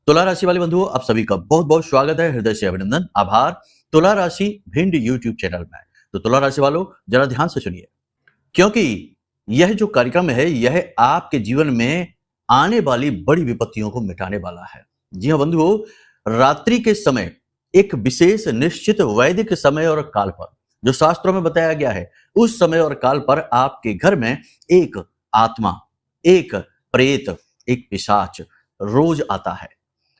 तुला राशि वाले बंधुओं, आप सभी का बहुत बहुत स्वागत है। हृदय से अभिनंदन, आभार। तुला राशि भिंड यूट्यूब चैनल में। तो तुला राशि वालों, जरा ध्यान से सुनिए, क्योंकि यह जो कार्यक्रम है यह आपके जीवन में आने वाली बड़ी विपत्तियों को मिटाने वाला है। जी हाँ बंधुओं, रात्रि के समय एक विशेष निश्चित वैदिक समय और काल पर, जो शास्त्रों में बताया गया है, उस समय और काल पर आपके घर में एक आत्मा, एक प्रेत, एक पिशाच रोज आता है।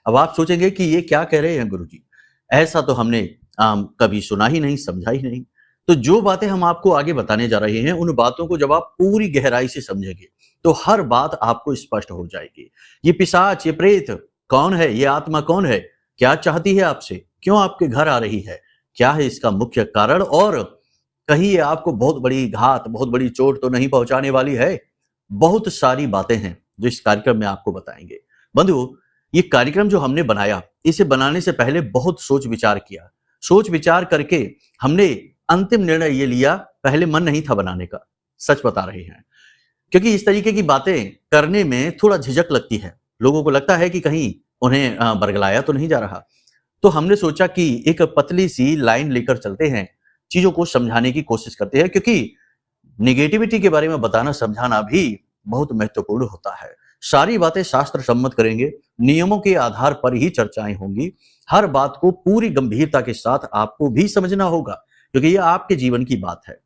अब आप सोचेंगे कि ये क्या कह रहे हैं गुरुजी, ऐसा तो हमने कभी सुना ही नहीं, समझा ही नहीं। तो जो बातें हम आपको आगे बताने जा रहे हैं, उन बातों को जब आप पूरी गहराई से समझेंगे तो हर बात आपको स्पष्ट हो जाएगी। ये पिशाच, ये प्रेत कौन है, ये आत्मा कौन है, क्या चाहती है आपसे, क्यों आपके घर आ रही है, क्या है इसका मुख्य कारण, और कहीं ये आपको बहुत बड़ी घात, बहुत बड़ी चोट तो नहीं पहुंचाने वाली है। बहुत सारी बातें हैं जो इस कार्यक्रम में आपको बताएंगे। बंधु, ये कार्यक्रम जो हमने बनाया, इसे बनाने से पहले बहुत सोच विचार किया। सोच विचार करके हमने अंतिम निर्णय ये लिया, पहले मन नहीं था बनाने का, सच बता रहे हैं। क्योंकि इस तरीके की बातें करने में थोड़ा झिझक लगती है, लोगों को लगता है कि कहीं उन्हें बरगलाया तो नहीं जा रहा। तो हमने सोचा कि एक पतली सी लाइन लेकर चलते हैं, चीजों को समझाने की कोशिश करते हैं, क्योंकि निगेटिविटी के बारे में बताना समझाना भी बहुत महत्वपूर्ण होता है। सारी बातें शास्त्र सम्मत करेंगे, नियमों के आधार पर ही चर्चाएं होंगी। हर बात को पूरी गंभीरता के साथ आपको भी समझना होगा, क्योंकि यह आपके जीवन की बात है।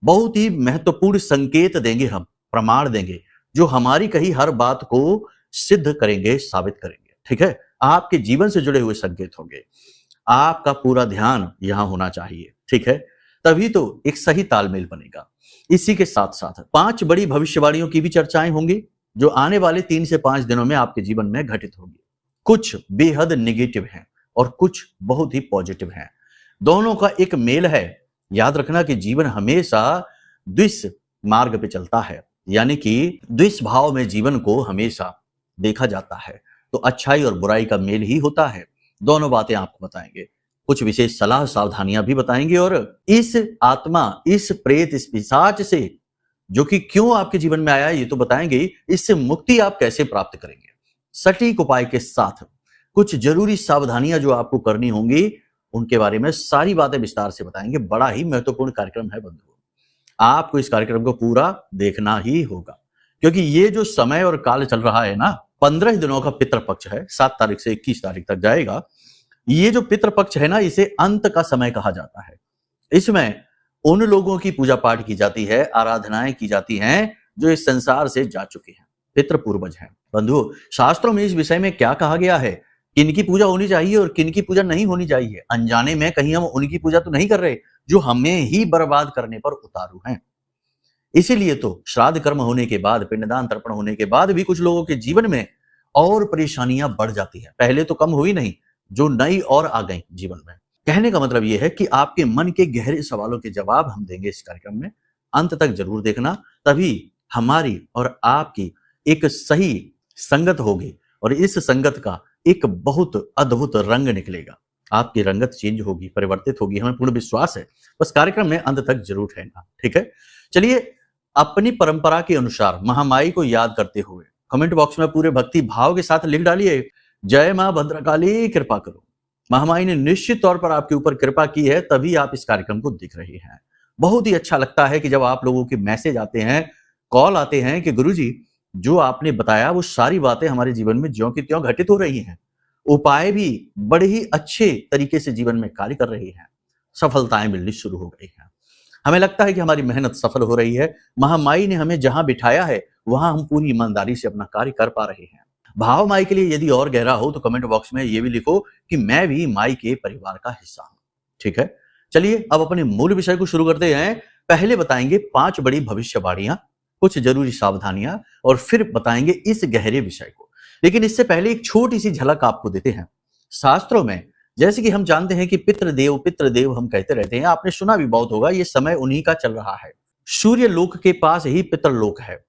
बहुत ही महत्वपूर्ण संकेत देंगे हम, प्रमाण देंगे, जो हमारी कही हर बात को सिद्ध करेंगे, साबित करेंगे। ठीक है, आपके जीवन से जुड़े हुए संकेत होंगे। आपका पूरा ध्यान यहां होना चाहिए, ठीक है, तभी तो एक सही तालमेल बनेगा। इसी के साथ साथ 5 बड़ी भविष्यवाणियों की भी चर्चाएं होंगी, जो आने वाले 3 से 5 दिनों में आपके जीवन में घटित होगी। कुछ बेहद नेगेटिव हैं और कुछ बहुत ही पॉजिटिव हैं। दोनों का एक मेल है। याद रखना कि जीवन हमेशा द्विष मार्ग पे चलता है, यानी कि द्विष भाव में जीवन को हमेशा देखा जाता है। तो अच्छाई और बुराई का मेल ही होता है। दोनों बातें आपको बताएंगे, कुछ विशेष सलाह सावधानियां भी बताएंगे, और इस आत्मा, इस प्रेत, इस पिशाच से जो कि क्यों आपके जीवन में आया है ये तो बताएंगे, इससे मुक्ति आप कैसे प्राप्त करेंगे, सटीक उपाय के साथ कुछ जरूरी सावधानियां जो आपको करनी होंगी, उनके बारे में सारी बातें विस्तार से बताएंगे। बड़ा ही महत्वपूर्ण कार्यक्रम है बंधुओं, आपको इस कार्यक्रम को पूरा देखना ही होगा, क्योंकि ये जो समय और काल चल रहा है ना, 15 दिनों का पितृपक्ष है, 7 तारीख से 21 तारीख तक जाएगा। ये जो पितृपक्ष है ना, इसे अंत का समय कहा जाता है। इसमें उन लोगों की पूजा पाठ की जाती है, आराधनाएं की जाती हैं जो इस संसार से जा चुके हैं, पितृ पूर्वज हैं। बंधु, शास्त्रों में इस विषय में क्या कहा गया है, किनकी पूजा होनी चाहिए और किनकी पूजा नहीं होनी चाहिए। अनजाने में कहीं हम उनकी पूजा तो नहीं कर रहे जो हमें ही बर्बाद करने पर उतारू हैं। इसीलिए तो श्राद्ध कर्म होने के बाद, पिंडदान तर्पण होने के बाद भी कुछ लोगों के जीवन में और परेशानियां बढ़ जाती है। पहले तो कम हुई नहीं, जो नई और आ गई जीवन में। कहने का मतलब यह है कि आपके मन के गहरे सवालों के जवाब हम देंगे इस कार्यक्रम में। अंत तक जरूर देखना, तभी हमारी और आपकी एक सही संगत होगी, और इस संगत का एक बहुत अद्भुत रंग निकलेगा। आपकी रंगत चेंज होगी, परिवर्तित होगी, हमें पूर्ण विश्वास है। बस कार्यक्रम में अंत तक जरूर रहना, ठीक है। चलिए, अपनी परंपरा के अनुसार महामाई को याद करते हुए कमेंट बॉक्स में पूरे भक्ति भाव के साथ लिख डालिए, जय मां भद्रकाली, कृपा करो। महामाई ने निश्चित तौर पर आपके ऊपर कृपा की है, तभी आप इस कार्यक्रम को देख रहे हैं। बहुत ही अच्छा लगता है कि जब आप लोगों के मैसेज आते हैं, कॉल आते हैं कि गुरुजी जो आपने बताया वो सारी बातें हमारे जीवन में ज्यों की त्यों घटित हो रही हैं, उपाय भी बड़े ही अच्छे तरीके से जीवन में कार्य कर रही हैं, सफलताएं मिलनी शुरू हो गई हैं। हमें लगता है कि हमारी मेहनत सफल हो रही है। महामाई ने हमें जहां बिठाया है वहां हम पूरी ईमानदारी से अपना कार्य कर पा रहे हैं। भाव माई के लिए यदि और गहरा हो तो कमेंट बॉक्स में ये भी लिखो कि मैं भी माई के परिवार का हिस्सा हूं, ठीक है। चलिए, अब अपने मूल विषय को शुरू करते हैं। पहले बताएंगे 5 बड़ी भविष्यवाणियां, कुछ जरूरी सावधानियां, और फिर बताएंगे इस गहरे विषय को। लेकिन इससे पहले एक छोटी सी झलक आपको देते हैं। शास्त्रों में जैसे कि हम जानते हैं कि पितृदेव हम कहते रहते हैं, आपने सुना भी बहुत होगा, ये समय उन्हीं का चल रहा है। सूर्य लोक के पास ही पितृलोक है,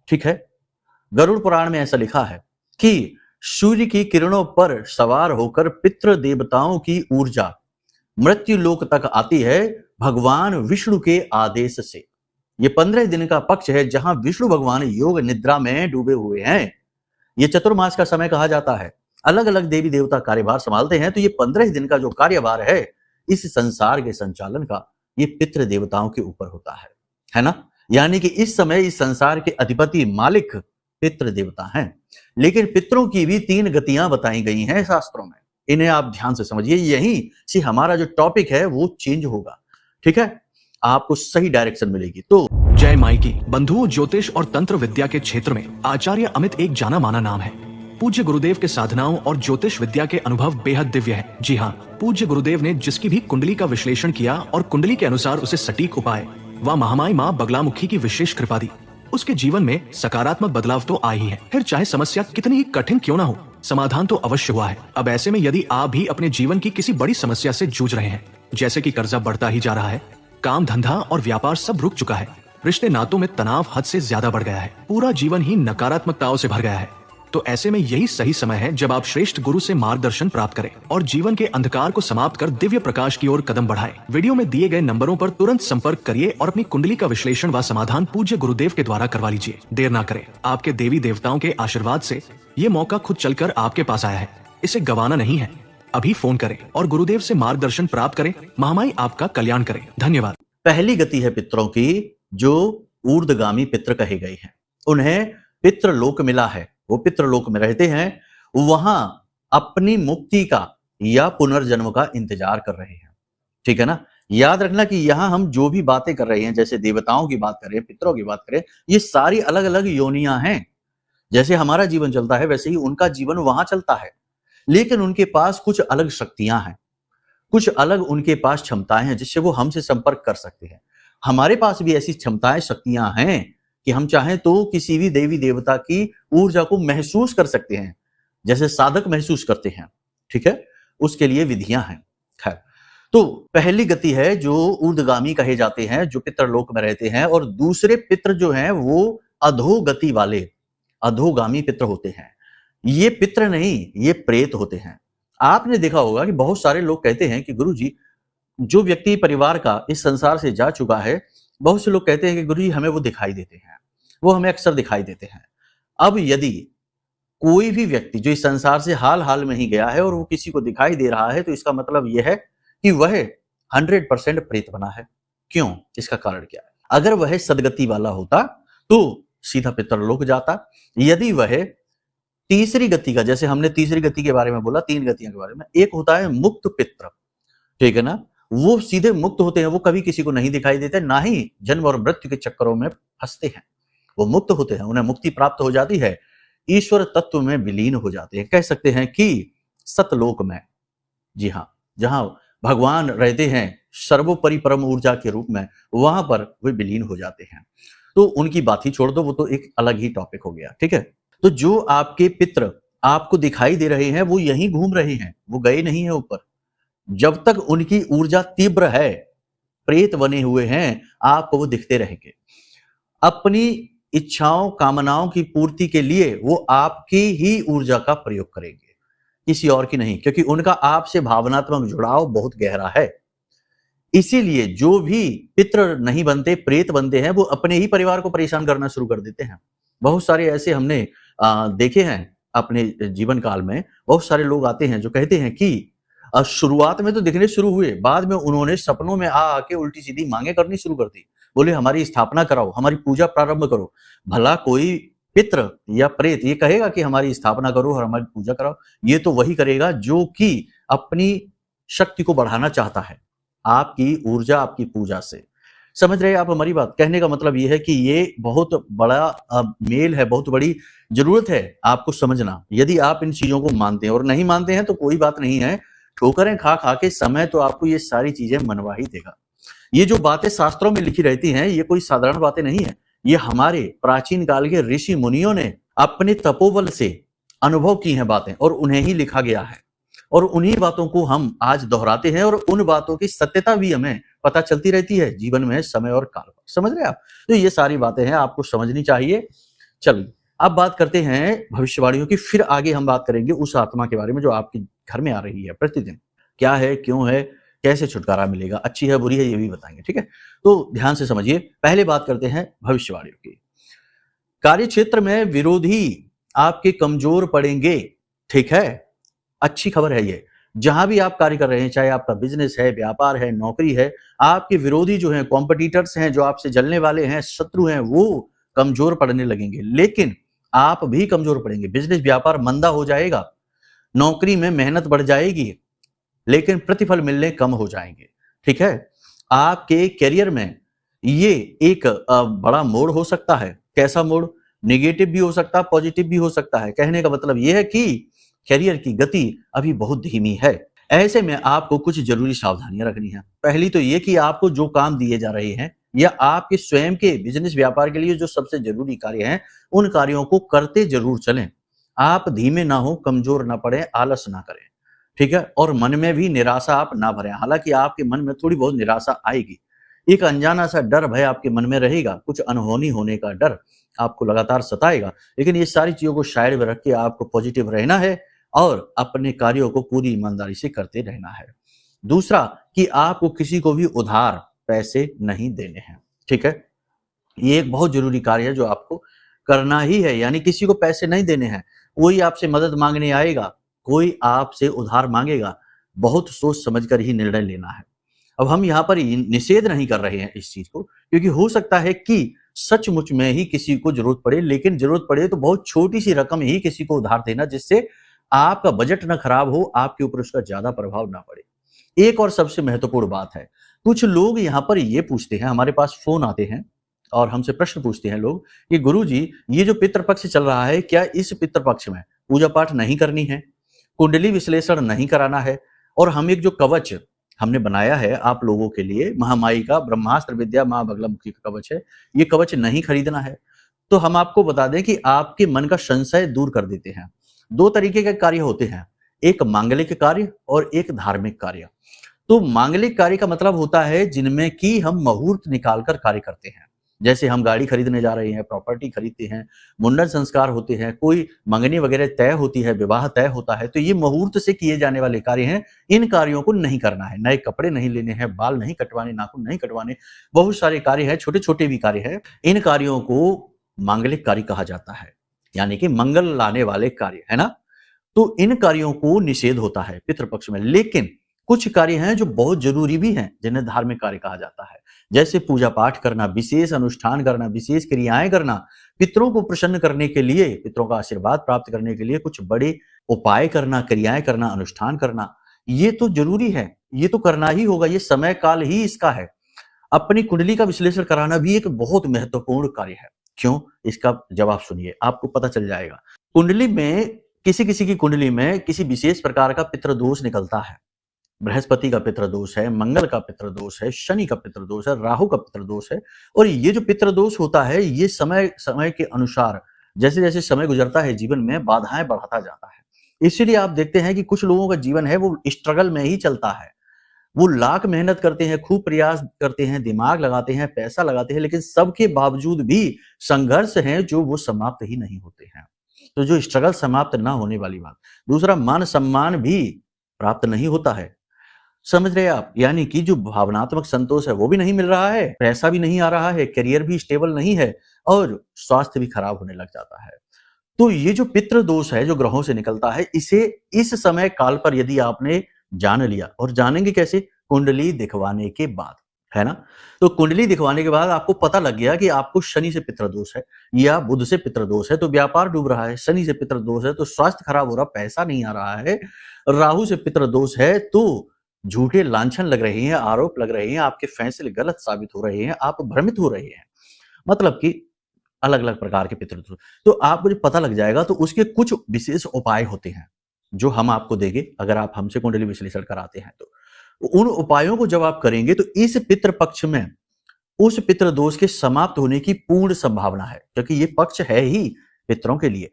ठीक है। गरुड़ पुराण में ऐसा लिखा है कि सूर्य की किरणों पर सवार होकर पितृ देवताओं की ऊर्जा मृत्यु लोक तक आती है भगवान विष्णु के आदेश से। ये 15 दिन का पक्ष है जहां विष्णु भगवान योग निद्रा में डूबे हुए हैं। ये चतुर्मास का समय कहा जाता है। अलग अलग देवी देवता कार्यभार संभालते हैं, तो ये 15 दिन का जो कार्यभार है इस संसार के संचालन का, ये पितृ देवताओं के ऊपर होता है ना। यानी कि इस समय इस संसार के अधिपति मालिक पितृ देवता हैं। लेकिन पितरों की भी 3 गतियां बताई गई हैं शास्त्रों में, इन्हें आप ध्यान से समझिए। यहीं से हमारा जो टॉपिक है वो चेंज होगा, ठीक है, आपको सही डायरेक्शन मिलेगी। तो जय माइकी बंधुओं, ज्योतिष और तंत्र विद्या के क्षेत्र में आचार्य अमित एक जाना माना नाम है। पूज्य गुरुदेव के साधनाओं और ज्योतिष विद्या के अनुभव बेहद दिव्य है। जी हाँ, पूज्य गुरुदेव ने जिसकी भी कुंडली का विश्लेषण किया और कुंडली के अनुसार उसे सटीक उपाय व महामाई माँ बगलामुखी की विशेष कृपा दी, उसके जीवन में सकारात्मक बदलाव तो आ ही है। फिर चाहे समस्या कितनी ही कठिन क्यों ना हो, समाधान तो अवश्य हुआ है। अब ऐसे में यदि आप भी अपने जीवन की किसी बड़ी समस्या से जूझ रहे हैं, जैसे कि कर्जा बढ़ता ही जा रहा है, काम धंधा और व्यापार सब रुक चुका है, रिश्ते नातों में तनाव हद से ज्यादा बढ़ गया है, पूरा जीवन ही नकारात्मकताओं से भर गया है, तो ऐसे में यही सही समय है जब आप श्रेष्ठ गुरु से मार्गदर्शन प्राप्त करें और जीवन के अंधकार को समाप्त कर दिव्य प्रकाश की ओर कदम बढ़ाएं। वीडियो में दिए गए नंबरों पर तुरंत संपर्क करिए और अपनी कुंडली का विश्लेषण व समाधान पूज्य गुरुदेव के द्वारा करवा लीजिए। देर ना करें, आपके देवी देवताओं के आशीर्वाद से ये मौका खुद चलकर आपके पास आया है, इसे गंवाना नहीं है। अभी फोन करें और गुरुदेव से मार्गदर्शन प्राप्त करें। महामाई आपका कल्याण करें। धन्यवाद। पहली गति है पितरों की, जो ऊर्ध्वगामी पितर कहे गए हैं, उन्हें पितृलोक मिला है, वो पितृलोक में रहते हैं, वहां अपनी मुक्ति का या पुनर्जन्म का इंतजार कर रहे हैं, ठीक है ना। याद रखना कि यहां हम जो भी बातें कर रहे हैं, जैसे देवताओं की बात करें, पितरों की बात करें, ये सारी अलग अलग योनियां हैं। जैसे हमारा जीवन चलता है वैसे ही उनका जीवन वहां चलता है, लेकिन उनके पास कुछ अलग शक्तियां हैं, कुछ अलग उनके पास क्षमताएं हैं जिससे वो हमसे संपर्क कर सकते हैं। हमारे पास भी ऐसी क्षमताएं, शक्तियां हैं कि हम चाहें तो किसी भी देवी देवता की ऊर्जा को महसूस कर सकते हैं, जैसे साधक महसूस करते हैं, ठीक है, उसके लिए विधियां हैं। खैर, तो पहली गति है जो ऊर्ध्वगामी कहे जाते हैं, जो पितृलोक में रहते हैं, और दूसरे पितृ जो हैं वो अधोगति वाले अधोगामी पितृ होते हैं। ये पितृ नहीं, ये प्रेत होते हैं। आपने देखा होगा कि बहुत सारे लोग कहते हैं कि गुरुजी, जो व्यक्ति परिवार का इस संसार से जा चुका है, बहुत से लोग कहते हैं कि गुरुजी हमें वो दिखाई देते हैं, वो हमें अक्सर दिखाई देते हैं। अब यदि कोई भी व्यक्ति जो इस संसार से हाल हाल में ही गया है और वो किसी को दिखाई दे रहा है, तो इसका मतलब यह है कि वह 100% प्रेत बना है। क्यों? इसका कारण क्या है? अगर वह सदगति वाला होता तो सीधा पितरलोक जाता। यदि वह तीसरी गति का, जैसे हमने तीसरी गति के बारे में बोला, 3 गतियों के बारे में, एक होता है मुक्त पित्र, ठीक है ना, वो सीधे मुक्त होते हैं, वो कभी किसी को नहीं दिखाई देते, ना ही जन्म और मृत्यु के चक्करों में फंसते हैं, वो मुक्त होते हैं, उन्हें मुक्ति प्राप्त हो जाती है, ईश्वर तत्व में विलीन हो जाते हैं। कह सकते हैं कि सतलोक में, जी हाँ, जहां भगवान रहते हैं सर्वोपरि परम ऊर्जा के रूप में, वहां पर वे विलीन हो जाते हैं। तो उनकी बात ही छोड़ दो, वो तो एक अलग ही टॉपिक हो गया, ठीक है। तो जो आपके पित्र आपको दिखाई दे रहे हैं वो यहीं घूम रहे हैं, वो गए नहीं है ऊपर। जब तक उनकी ऊर्जा तीव्र है, प्रेत बने हुए हैं, आपको वो दिखते रहेंगे। अपनी इच्छाओं, कामनाओं की पूर्ति के लिए वो आपकी ही ऊर्जा का प्रयोग करेंगे, किसी और की नहीं, क्योंकि उनका आपसे भावनात्मक जुड़ाव बहुत गहरा है। इसीलिए जो भी पितृ नहीं बनते, प्रेत बनते हैं, वो अपने ही परिवार को परेशान करना शुरू कर देते हैं। बहुत सारे ऐसे हमने देखे हैं अपने जीवन काल में। बहुत सारे लोग आते हैं जो कहते हैं कि शुरुआत में तो दिखने शुरू हुए, बाद में उन्होंने सपनों में आके उल्टी सीधी मांगे करनी शुरू कर दी। बोले हमारी स्थापना कराओ, हमारी पूजा प्रारंभ करो। भला कोई पितृ या प्रेत ये कहेगा कि हमारी स्थापना करो और हमारी पूजा कराओ? ये तो वही करेगा जो कि अपनी शक्ति को बढ़ाना चाहता है, आपकी ऊर्जा, आपकी पूजा से। समझ रहे हैं आप हमारी बात? कहने का मतलब ये है कि ये बहुत बड़ा मेल है, बहुत बड़ी जरूरत है आपको समझना। यदि आप इन चीजों को मानते हैं, और नहीं मानते हैं तो कोई बात नहीं है, ठोकरें खा खा के समय तो आपको ये सारी चीजें मनवा ही देगा। ये जो बातें शास्त्रों में लिखी रहती हैं, ये कोई साधारण बातें नहीं है। ये हमारे प्राचीन काल के ऋषि मुनियों ने अपने तपोबल से अनुभव की हैं बातें, और उन्हें ही लिखा गया है, और उन्हीं बातों को हम आज दोहराते हैं, और उन बातों की सत्यता भी हमें पता चलती रहती है जीवन में, समय और काल पर। समझ रहे आप? तो ये सारी बातें हैं, आपको समझनी चाहिए। चलिए अब बात करते हैं भविष्यवाणियों की। फिर आगे हम बात करेंगे उस आत्मा के बारे में जो आपके घर में आ रही है प्रतिदिन। क्या है, क्यों है, कैसे छुटकारा मिलेगा, अच्छी है बुरी है, ये भी बताएंगे, ठीक है। तो ध्यान से समझिए। पहले बात करते हैं भविष्यवाणियों की। कार्य क्षेत्र में विरोधी आपके कमजोर पड़ेंगे, ठीक है। अच्छी खबर है ये। जहां भी आप कार्य कर रहे हैं, चाहे आपका बिजनेस है, व्यापार है, नौकरी है, आपके विरोधी जो हैं, कॉम्पिटिटर्स हैं, जो आपसे जलने वाले हैं, शत्रु हैं, वो कमजोर पड़ने लगेंगे। लेकिन आप भी कमजोर पड़ेंगे। बिजनेस व्यापार मंदा हो जाएगा, नौकरी में मेहनत बढ़ जाएगी, लेकिन प्रतिफल मिलने कम हो जाएंगे। ठीक है, आपके करियर में ये एक बड़ा मोड़ हो सकता है। कैसा मोड़? नेगेटिव भी हो सकता है, पॉजिटिव भी हो सकता है। कहने का मतलब यह है कि करियर की गति अभी बहुत धीमी है। ऐसे में आपको कुछ जरूरी सावधानियां रखनी है। पहली तो ये कि आपको जो काम दिए जा रहे हैं या आपके स्वयं के बिजनेस व्यापार के लिए जो सबसे जरूरी कार्य हैं, उन कार्यों को करते जरूर चलें। आप धीमे ना हो, कमजोर ना पड़े, आलस ना करें। ठीक है, और मन में भी निराशा आप ना भरें। हालांकि आपके मन में थोड़ी बहुत निराशा आएगी, एक अनजाना सा डर भय आपके मन में रहेगा, कुछ अनहोनी होने का डर आपको लगातार सताएगा। लेकिन ये सारी चीजों को साइड में रख के आपको पॉजिटिव रहना है और अपने कार्यों को पूरी ईमानदारी से करते रहना है। दूसरा कि आपको किसी को भी उधार पैसे नहीं देने हैं। ठीक है, ये एक बहुत जरूरी कार्य है जो आपको करना ही है। यानी किसी को पैसे नहीं देने हैं। कोई आपसे मदद मांगने आएगा, कोई आपसे उधार मांगेगा, बहुत सोच समझ कर ही निर्णय लेना है। अब हम यहाँ पर निषेध नहीं कर रहे हैं इस चीज को, क्योंकि हो सकता है कि सचमुच में ही किसी को जरूरत पड़े, लेकिन जरूरत पड़े तो बहुत छोटी सी रकम ही किसी को उधार देना, जिससे आपका बजट ना खराब हो, आपके ऊपर उसका ज्यादा प्रभाव ना पड़े। एक और सबसे महत्वपूर्ण बात है, कुछ लोग यहाँ पर ये पूछते हैं, हमारे पास फोन आते हैं और हमसे प्रश्न पूछते हैं लोग कि गुरुजी, ये जो पितृपक्ष चल रहा है, क्या इस पितृपक्ष में पूजा पाठ नहीं करनी है, कुंडली विश्लेषण नहीं कराना है, और हम एक जो कवच हमने बनाया है आप लोगों के लिए, महामाई का ब्रह्मास्त्र विद्या मां बगलामुखी का कवच है, ये कवच नहीं खरीदना है? तो हम आपको बता दें कि आपके मन का संशय दूर कर देते हैं। दो तरीके के कार्य होते हैं, एक मांगलिक कार्य और एक धार्मिक कार्य। तो मांगलिक कार्य का मतलब होता है जिनमें कि हम मुहूर्त निकालकर कार्य करते हैं। जैसे हम गाड़ी खरीदने जा रहे हैं, प्रॉपर्टी खरीदते हैं, मुंडन संस्कार होते हैं, कोई मंगनी वगैरह तय होती है, विवाह तय होता है, तो ये मुहूर्त से किए जाने वाले कार्य हैं। इन कार्यों को नहीं करना है। नए कपड़े नहीं लेने हैं, बाल नहीं कटवाने, नाखून नहीं कटवाने, बहुत सारे कार्य हैं, छोटे छोटे भी कार्य हैं। इन कार्यों को मांगलिक कार्य कहा जाता है, यानी कि मंगल लाने वाले कार्य, है ना। तो इन कार्यों को निषेध होता है पितृपक्ष में। लेकिन कुछ कार्य हैं जो बहुत जरूरी भी हैं, जिन्हें धार्मिक कार्य कहा जाता है। जैसे पूजा पाठ करना, विशेष अनुष्ठान करना, विशेष क्रियाएं करना, पितरों को प्रसन्न करने के लिए, पितरों का आशीर्वाद प्राप्त करने के लिए कुछ बड़े उपाय करना, क्रियाएं करना, अनुष्ठान करना, ये तो जरूरी है, ये तो करना ही होगा, ये समय काल ही इसका है। अपनी कुंडली का विश्लेषण कराना भी एक बहुत महत्वपूर्ण कार्य है। क्यों? इसका जवाब सुनिए, आपको पता चल जाएगा। कुंडली में किसी किसी की कुंडली में किसी विशेष प्रकार का पितृदोष निकलता है। बृहस्पति का पितृदोष है, मंगल का पितृदोष है, शनि का पितृदोष है, राहु का पितृदोष है। और ये जो पितृदोष होता है, ये समय समय के अनुसार जैसे जैसे समय गुजरता है जीवन में बाधाएं बढ़ाता जाता है। इसीलिए आप देखते हैं कि कुछ लोगों का जीवन है वो स्ट्रगल में ही चलता है। वो लाख मेहनत करते हैं, खूब प्रयास करते हैं, दिमाग लगाते हैं, पैसा लगाते हैं, लेकिन सबके बावजूद भी संघर्ष हैं जो वो समाप्त ही नहीं होते हैं। तो जो स्ट्रगल समाप्त ना होने वाली बात। दूसरा, मान सम्मान भी प्राप्त नहीं होता है। समझ रहे आप? यानी कि जो भावनात्मक संतोष है वो भी नहीं मिल रहा है, पैसा भी नहीं आ रहा है, करियर भी स्टेबल नहीं है और स्वास्थ्य भी खराब होने लग जाता है। तो ये जो पितृ दोष है जो ग्रहों से निकलता है, इसे इस समय काल पर यदि आपने जान लिया, और जानेंगे कैसे? कुंडली दिखवाने के बाद, है ना। तो कुंडली दिखवाने के बाद आपको पता लग गया कि आपको शनि से पितृदोष है या बुध से पितृदोष है, तो व्यापार डूब रहा है। शनि से पितृदोष है तो स्वास्थ्य खराब हो रहा, पैसा नहीं आ रहा है। राहु से पितृदोष है तो झूठे लांछन लग रहे हैं, आरोप लग रहे हैं, आपके फैसले गलत साबित हो रहे हैं, आप भ्रमित हो रहे हैं, मतलब कि अलग अलग प्रकार के पितृदोष। तो आपको जब पता लग जाएगा तो उसके कुछ विशेष उपाय होते हैं जो हम आपको देंगे अगर आप हमसे कुंडली विश्लेषण कराते हैं। तो उन उपायों को जब आप करेंगे तो इस पितृ पक्ष में उस पितृ दोष के समाप्त होने की पूर्ण संभावना है, क्योंकि ये पक्ष है ही पितरों के लिए।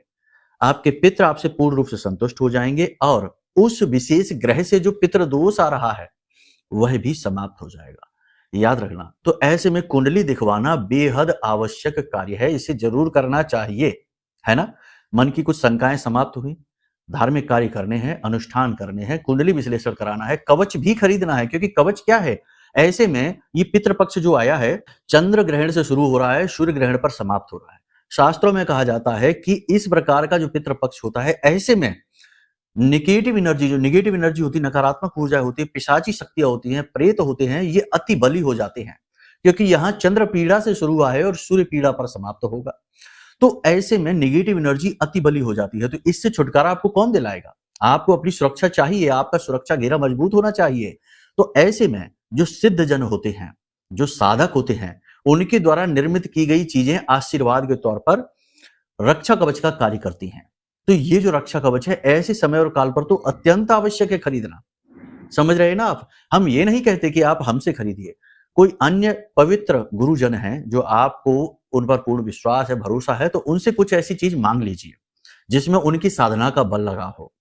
आपके पितृ आपसे पूर्ण रूप से संतुष्ट हो जाएंगे और उस विशेष ग्रह से जो पितृ दोष आ रहा है वह भी समाप्त हो जाएगा। याद रखना। तो ऐसे में कुंडली दिखवाना बेहद आवश्यक कार्य है, इसे जरूर करना चाहिए, है ना। मन की कुछ शंकाएं समाप्त हुई, धार्मिक कार्य करने हैं, अनुष्ठान करने हैं, कुंडली विश्लेषण कराना है, कवच भी खरीदना है, क्योंकि कवच क्या है, ऐसे में ये पितृपक्ष जो आया है चंद्र ग्रहण से शुरू हो रहा है, सूर्य ग्रहण पर समाप्त हो रहा है। शास्त्रों में कहा जाता है कि इस प्रकार का जो पितृपक्ष होता है, ऐसे में नेगेटिव एनर्जी, जो नेगेटिव एनर्जी होती है, नकारात्मक ऊर्जा होती है, पिशाची शक्तियां होती हैं, प्रेत होते हैं, ये अति बली हो जाते हैं, क्योंकि यहाँ चंद्र पीड़ा से शुरू हुआ है और सूर्य पीड़ा पर समाप्त होगा। तो ऐसे में नेगेटिव एनर्जी अति बली हो जाती है। तो इससे छुटकारा आपको कौन दिलाएगा? आपको अपनी सुरक्षा चाहिए, आपका सुरक्षा घेरा मजबूत होना चाहिए। तो ऐसे में जो सिद्ध जन होते हैं, जो साधक होते हैं, उनके द्वारा निर्मित की गई चीजें आशीर्वाद के तौर पर रक्षा कवच का कार्य करती हैं। तो ये जो रक्षा कवच है, ऐसे समय और काल पर तो अत्यंत आवश्यक है खरीदना। समझ रहे हैं ना आप? हम ये नहीं कहते कि आप हमसे खरीदिए। कोई अन्य पवित्र गुरुजन हैं जो आपको उन पर पूर्ण विश्वास है, भरोसा है, तो उनसे कुछ ऐसी चीज मांग लीजिए जिसमें उनकी साधना का बल लगा हो।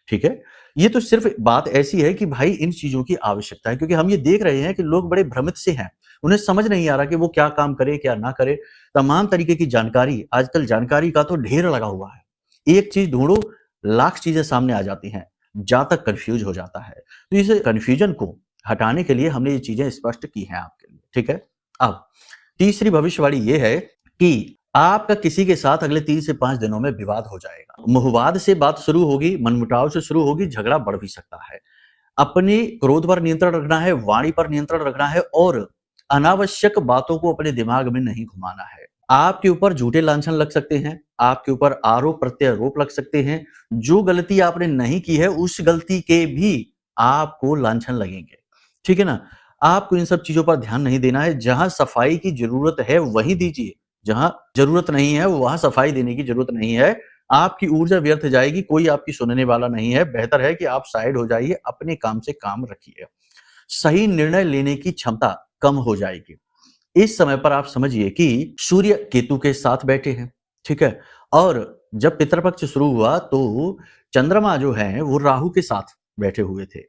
ठीक है? ये तो सिर्फ बात ऐसी है कि भाई इन चीजों की आवश्यकता है, क्योंकि हम ये देख रहे हैं कि लोग बड़े भ्रमित से हैं। उन्हें समझ नहीं आ रहा कि वो क्या काम करे, क्या ना करे। तमाम तरीके की जानकारी, आजकल जानकारी का तो ढेर लगा हुआ है। एक चीज ढूंढो, लाख चीजें सामने आ जाती हैं, जातक कंफ्यूज हो जाता है। तो इस कंफ्यूजन को हटाने के लिए हमने ये चीजें स्पष्ट की हैं आपके लिए। ठीक है? अब तीसरी भविष्यवाणी ये है कि आपका किसी के साथ अगले 3 से 5 दिनों में विवाद हो जाएगा। मुहवाद से बात शुरू होगी, मनमुटाव से शुरू होगी, झगड़ा बढ़ भी सकता है। अपने क्रोध पर नियंत्रण रखना है, वाणी पर नियंत्रण रखना है और अनावश्यक बातों को अपने दिमाग में नहीं घुमाना है। आपके ऊपर झूठे लांछन लग सकते हैं, आपके ऊपर आरोप प्रत्यारोप लग सकते हैं। जो गलती आपने नहीं की है, उस गलती के भी आपको लांछन लगेंगे। ठीक है ना? आपको इन सब चीजों पर ध्यान नहीं देना है। जहां सफाई की जरूरत है वही दीजिए, जहां जरूरत नहीं है वहां सफाई देने की जरूरत नहीं है। आपकी ऊर्जा व्यर्थ जाएगी, कोई आपकी सुनने वाला नहीं है। बेहतर है कि आप साइड हो जाइए, अपने काम से काम रखिए। सही निर्णय लेने की क्षमता कम हो जाएगी। इस समय पर आप समझिए कि सूर्य केतु के साथ बैठे हैं। ठीक है? और जब पितृपक्ष शुरू हुआ तो चंद्रमा जो है वो राहु के साथ बैठे हुए थे।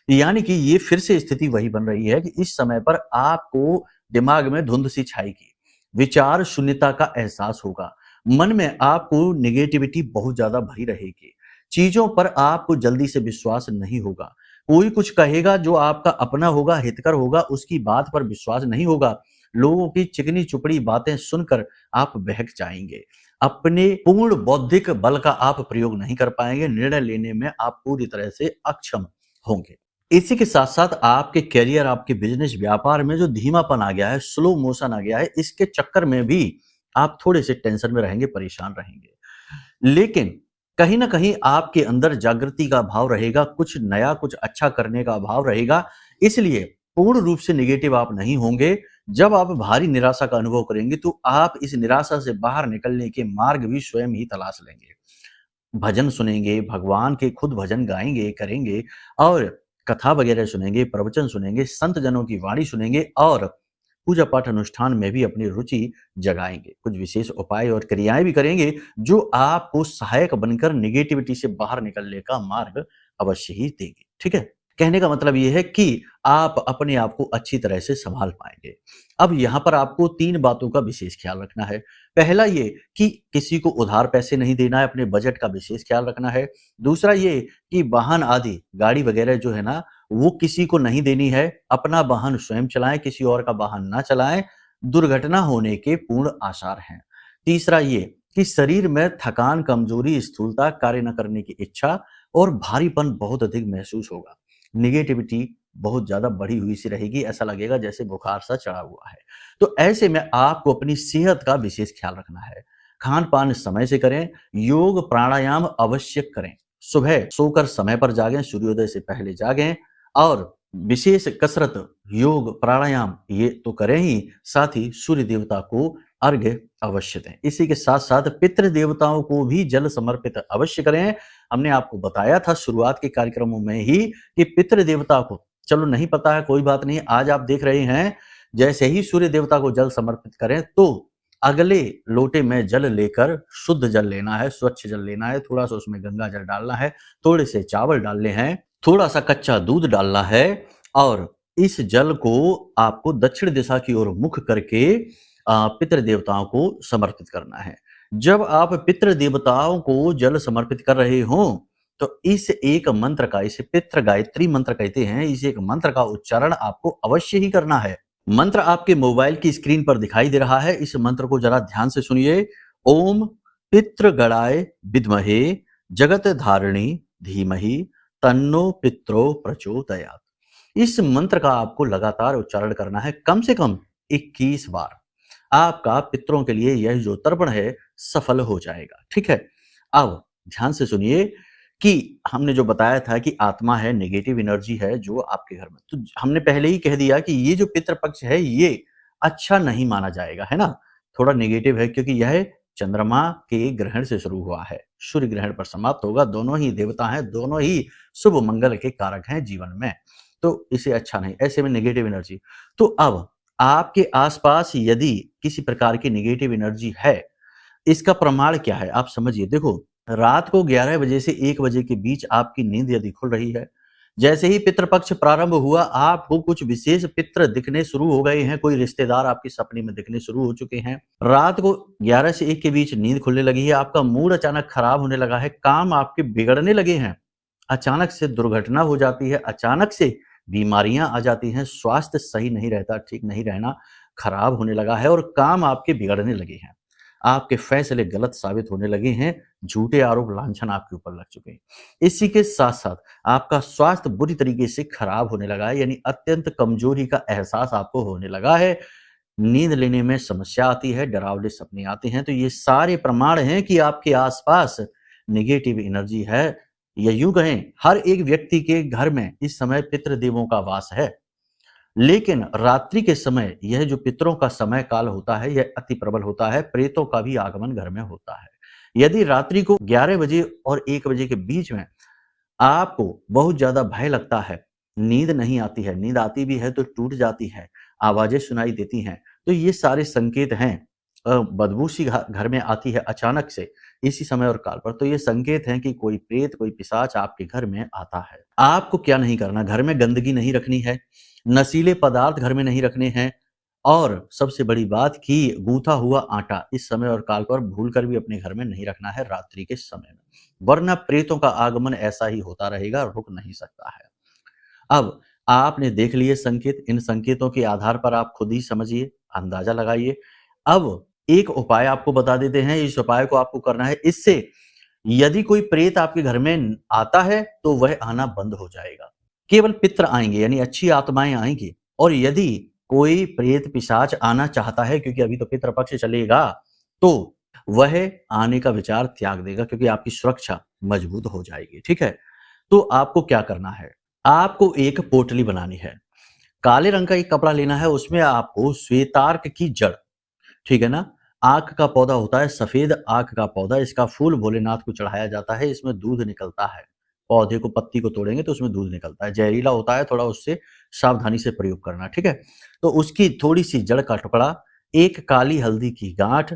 यानी कि ये फिर से स्थिति वही बन रही है कि इस समय पर आपको दिमाग में धुंध सी छाएगी, विचार शून्यता का एहसास होगा, मन में आपको नेगेटिविटी बहुत ज्यादा भरी रहेगी, चीजों पर आपको जल्दी से विश्वास नहीं होगा। कोई कुछ कहेगा जो आपका अपना होगा, हितकर होगा, उसकी बात पर विश्वास नहीं होगा। लोगों की चिकनी चुपड़ी बातें सुनकर आप बहक जाएंगे। अपने पूर्ण बौद्धिक बल का आप प्रयोग नहीं कर पाएंगे। निर्णय लेने में आप पूरी तरह से अक्षम होंगे। इसी के साथ साथ आपके कैरियर, आपके बिजनेस, व्यापार में जो धीमापन आ गया है, स्लो मोशन आ गया है, इसके चक्कर में भी आप थोड़े से टेंशन में रहेंगे, परेशान रहेंगे। लेकिन कहीं ना कहीं आपके अंदर जागृति का भाव रहेगा, कुछ नया, कुछ अच्छा करने का भाव रहेगा। इसलिए पूर्ण रूप से नेगेटिव आप नहीं होंगे। जब आप भारी निराशा का अनुभव करेंगे तो आप इस निराशा से बाहर निकलने के मार्ग भी स्वयं ही तलाश लेंगे। भजन सुनेंगे, भगवान के खुद भजन गाएंगे, करेंगे और कथा वगैरह सुनेंगे, प्रवचन सुनेंगे, संत जनों की वाणी सुनेंगे और पूजा पाठ अनुष्ठान में भी अपनी रुचि जगाएंगे। कुछ विशेष उपाय और क्रियाएं भी करेंगे जो आपको सहायक बनकर नेगेटिविटी से बाहर निकलने का मार्ग अवश्य ही देंगे। ठीक है? कहने का मतलब यह है कि आप अपने आप को अच्छी तरह से संभाल पाएंगे। अब यहाँ पर आपको 3 बातों का विशेष ख्याल रखना है। पहला ये कि किसी को उधार पैसे नहीं देना है, अपने बजट का विशेष ख्याल रखना है। दूसरा ये कि वाहन आदि, गाड़ी वगैरह जो है ना, वो किसी को नहीं देनी है। अपना वाहन स्वयं चलाएं, किसी और का वाहन ना चलाएं। दुर्घटना होने के पूर्ण आसार हैं। तीसरा ये कि शरीर में थकान, कमजोरी, स्थूलता, कार्य न करने की इच्छा और भारीपन बहुत अधिक महसूस होगा। नेगेटिविटी बहुत ज्यादा बढ़ी हुई सी रहेगी, ऐसा लगेगा जैसे बुखार सा चढ़ा हुआ है। तो ऐसे में आपको अपनी सेहत का विशेष ख्याल रखना है। खान पान समय से करें, योग प्राणायाम अवश्य करें, सुबह सोकर समय पर जागें, सूर्योदय से पहले जागें और विशेष कसरत, योग, प्राणायाम ये तो करें ही, साथ ही सूर्य देवता को अर्घ्य अवश्य दें। इसी के साथ साथ पितृ देवताओं को भी जल समर्पित अवश्य करें। हमने आपको बताया था शुरुआत के कार्यक्रमों में ही कि पितृ देवता को, चलो नहीं पता है कोई बात नहीं, आज आप देख रहे हैं, जैसे ही सूर्य देवता को जल समर्पित करें तो अगले लोटे में जल लेकर शुद्ध जल लेना है, स्वच्छ जल लेना है, थोड़ा सा उसमें गंगा जल डालना है, थोड़े से चावल डालने हैं, थोड़ा सा कच्चा दूध डालना है और इस जल को आपको दक्षिण दिशा की ओर मुख करके पितृ देवताओं को समर्पित करना है। जब आप पितृ देवताओं को जल समर्पित कर रहे हो तो इस एक मंत्र का, इसे पितृ गायत्री मंत्र कहते हैं, इस एक मंत्र का उच्चारण आपको अवश्य ही करना है। मंत्र आपके मोबाइल की स्क्रीन पर दिखाई दे रहा है। इस मंत्र को जरा ध्यान से सुनिए। ओम पितृगणाय विद्महे जगत धारिणी धीमहि तन्नो पित्रो प्रचोदयात्। इस मंत्र का आपको लगातार उच्चारण करना है, कम से कम 21 बार। आपका पितरों के लिए यह जो तर्पण है सफल हो जाएगा। ठीक है, अब ध्यान से सुनिए कि हमने जो बताया था कि आत्मा है, नेगेटिव एनर्जी है जो आपके घर में, तो हमने पहले ही कह दिया कि ये जो पितृपक्ष है ये अच्छा नहीं माना जाएगा, है ना, थोड़ा नेगेटिव है, क्योंकि यह चंद्रमा के ग्रहण से शुरू हुआ है, सूर्य ग्रहण पर समाप्त होगा। दोनों ही देवता हैं, दोनों ही शुभ मंगल के कारक हैं जीवन में, तो इसे अच्छा नहीं, ऐसे में नेगेटिव एनर्जी। तो अब आपके आसपास यदि किसी प्रकार की नेगेटिव एनर्जी है, इसका प्रमाण क्या है आप समझिए। देखो, रात को 11 बजे से 1 बजे के बीच आपकी नींद यदि खुल रही है, जैसे ही पितृपक्ष प्रारंभ हुआ आपको कुछ विशेष पितृ दिखने शुरू हो गए हैं, कोई रिश्तेदार आपके सपने में दिखने शुरू हो चुके हैं, रात को 11 से 1 के बीच नींद खुलने लगी है, आपका मूड अचानक खराब होने लगा है, काम आपके बिगड़ने लगे हैं, अचानक से दुर्घटना हो जाती है, अचानक से बीमारियां आ जाती हैं, स्वास्थ्य सही नहीं रहता, ठीक नहीं रहना, खराब होने लगा है और काम आपके बिगड़ने लगे हैं, आपके फैसले गलत साबित होने लगे हैं, झूठे आरोप लांछन आपके ऊपर लग चुके हैं। इसी के साथ साथ आपका स्वास्थ्य बुरी तरीके से खराब होने लगा है, यानी अत्यंत कमजोरी का एहसास आपको होने लगा है, नींद लेने में समस्या आती है, डरावने सपने आते हैं। तो ये सारे प्रमाण हैं कि आपके आसपास नेगेटिव एनर्जी है, या यूं कहें हर एक व्यक्ति के घर में इस समय पितृदेवों का वास है। लेकिन रात्रि के समय यह जो पितरों का समय काल होता है यह अति प्रबल होता है, प्रेतों का भी आगमन घर में होता है। यदि रात्रि को 11 बजे और 1 बजे के बीच में आपको बहुत ज्यादा भय लगता है, नींद नहीं आती है, नींद आती भी है तो टूट जाती है, आवाजें सुनाई देती हैं, तो ये सारे संकेत हैं। बदबू सी घर में आती है अचानक से इसी समय और काल पर, तो ये संकेत हैं कि कोई प्रेत, कोई पिशाच आपके घर में आता है। आपको क्या नहीं करना, घर में गंदगी नहीं रखनी है, नशीले पदार्थ घर में नहीं रखने हैं, और सबसे बड़ी बात कि गूथा हुआ आटा इस समय और काल पर भूलकर भी अपने घर में नहीं रखना है रात्रि के समय में, वरना प्रेतों का आगमन ऐसा ही होता रहेगा, रुक नहीं सकता है। अब आपने देख लिए संकेत, इन संकेतों के आधार पर आप खुद ही समझिए, अंदाजा लगाइए। अब एक उपाय आपको बता देते हैं, इस उपाय को आपको करना है, इससे यदि कोई प्रेत आपके घर में आता है तो वह आना बंद हो जाएगा, केवल पितृ आएंगे यानी अच्छी आत्माएं आएंगी। और यदि कोई प्रेत पिशाच आना चाहता है, क्योंकि अभी तो पितृपक्ष चलेगा, तो वह आने का विचार त्याग देगा, क्योंकि आपकी सुरक्षा मजबूत हो जाएगी। ठीक है, तो आपको क्या करना है, आपको एक पोटली बनानी है, काले रंग का एक कपड़ा लेना है, उसमें आपको श्वेतार्क की जड़, ठीक है ना, आक का पौधा होता है, सफेद आक का पौधा, इसका फूल भोलेनाथ को चढ़ाया जाता है, इसमें दूध निकलता है, पौधे को, पत्ती को तोड़ेंगे तो उसमें दूध निकलता है, जहरीला होता है, थोड़ा उससे सावधानी से प्रयोग करना। ठीक है, तो उसकी थोड़ी सी जड़ का टुकड़ा, एक काली हल्दी की गांठ,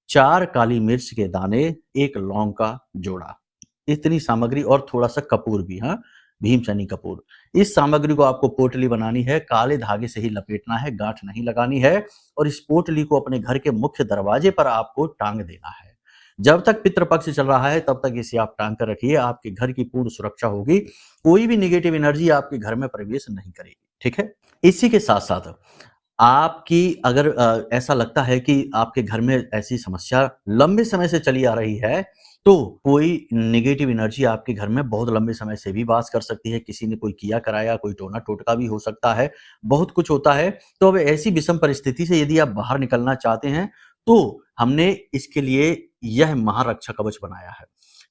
4 काली मिर्च के दाने, एक लौंग का जोड़ा, इतनी सामग्री, और थोड़ा सा कपूर भी, हाँ, भीमचनी कपूर। इस सामग्री को आपको पोटली बनानी है, काले धागे से ही लपेटना है, गांठ नहीं लगानी है, और इस पोटली को अपने घर के मुख्य दरवाजे पर आपको टांग देना है। जब तक पितृपक्ष चल रहा है तब तक इसे आप टांग कर रखिए, आपके घर की पूर्ण सुरक्षा होगी, कोई भी नेगेटिव एनर्जी आपके घर में प्रवेश नहीं करेगी। ठीक है, इसी के साथ साथ आपकी अगर ऐसा लगता है कि आपके घर में ऐसी समस्या लंबे समय से चली आ रही है, तो कोई नेगेटिव एनर्जी आपके घर में बहुत लंबे समय से भी वास कर सकती है, किसी ने कोई किया कराया, कोई टोना टोटका भी हो सकता है, बहुत कुछ होता है। तो अब ऐसी विषम परिस्थिति से यदि आप बाहर निकलना चाहते हैं तो हमने इसके लिए यह महारक्षा कवच बनाया है।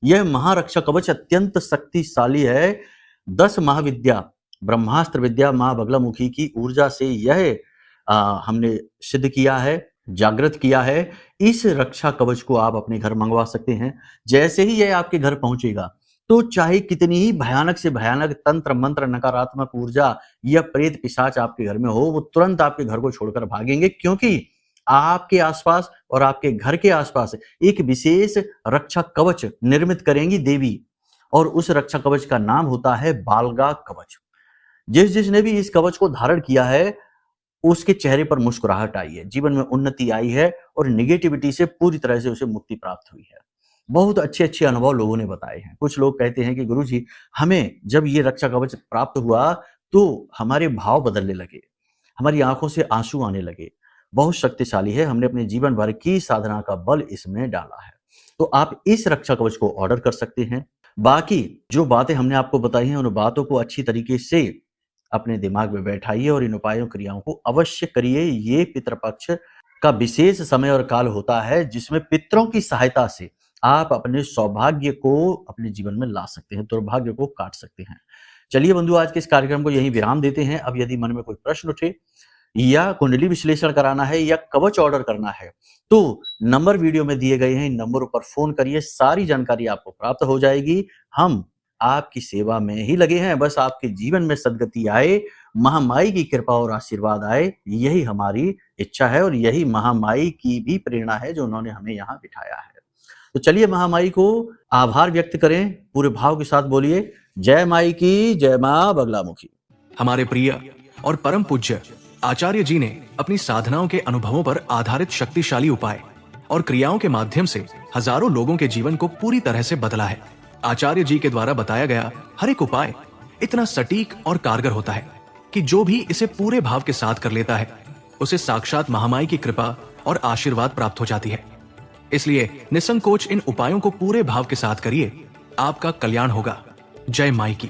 यह महारक्षा कवच अत्यंत शक्तिशाली है। 10 महाविद्या, ब्रह्मास्त्र विद्या मां बगलामुखी की ऊर्जा से यह हमने सिद्ध किया है, जागृत किया है। इस रक्षा कवच को आप अपने घर मंगवा सकते हैं। जैसे ही यह आपके घर पहुंचेगा तो चाहे कितनी ही भयानक से भयानक तंत्र मंत्र, नकारात्मक ऊर्जा या प्रेत पिशाच आपके घर में हो, वो तुरंत आपके घर को छोड़कर भागेंगे, क्योंकि आपके आसपास और आपके घर के आसपास एक विशेष रक्षा कवच निर्मित करेंगी देवी, और उस रक्षा कवच का नाम होता है बालगा कवच। जिसने भी इस कवच को धारण किया है उसके चेहरे पर मुस्कुराहट आई है, जीवन में उन्नति आई है, और निगेटिविटी से पूरी तरह से उसे मुक्ति प्राप्त हुई है। बहुत अच्छे अच्छे अनुभव लोगों ने बताए हैं। कुछ लोग कहते हैं कि गुरुजी, हमें जब ये रक्षा कवच प्राप्त हुआ तो हमारे भाव बदलने लगे, हमारी आंखों से आंसू आने लगे, बहुत शक्तिशाली है, हमने अपने जीवन भर की साधना का बल इसमें डाला है। तो आप इस रक्षा कवच को ऑर्डर कर सकते हैं। बाकी जो बातें हमने आपको बताई हैं, उन बातों को अच्छी तरीके से अपने दिमाग में बैठाइए और इन उपायों क्रियाओं को अवश्य करिए। ये पितृपक्ष का विशेष समय और काल होता है जिसमें पितरों की सहायता से आप अपने सौभाग्य को अपने जीवन में ला सकते हैं, दुर्भाग्य को काट सकते हैं। चलिए बंधु, आज के इस कार्यक्रम को यहीं विराम देते हैं। अब यदि मन में कोई प्रश्न उठे या कुंडली विश्लेषण कराना है या कवच ऑर्डर करना है तो नंबर वीडियो में दिए गए हैं, इन नंबरों पर फोन करिए, सारी जानकारी आपको प्राप्त हो जाएगी। हम आपकी सेवा में ही लगे हैं, बस आपके जीवन में सद्गति आए, महामाई की कृपा और आशीर्वाद आए, यही हमारी इच्छा है और यही महामाई की भी प्रेरणा है जो उन्होंने हमें यहाँ बिठाया है। तो चलिए महामाई को आभार व्यक्त करें, पूरे भाव के साथ बोलिए, जय माई की, जय मां बगलामुखी। हमारे प्रिय और परम पूज्य आचार्य जी ने अपनी साधनाओं के अनुभवों पर आधारित शक्तिशाली उपाय और क्रियाओं के माध्यम से हजारों लोगों के जीवन को पूरी तरह से बदला है। आचार्य जी के द्वारा बताया गया हर एक उपाय इतना सटीक और कारगर होता है कि जो भी इसे पूरे भाव के साथ कर लेता है उसे साक्षात महामाई की कृपा और आशीर्वाद प्राप्त हो जाती है। इसलिए निसंकोच इन उपायों को पूरे भाव के साथ करिए, आपका कल्याण होगा। जय माई की।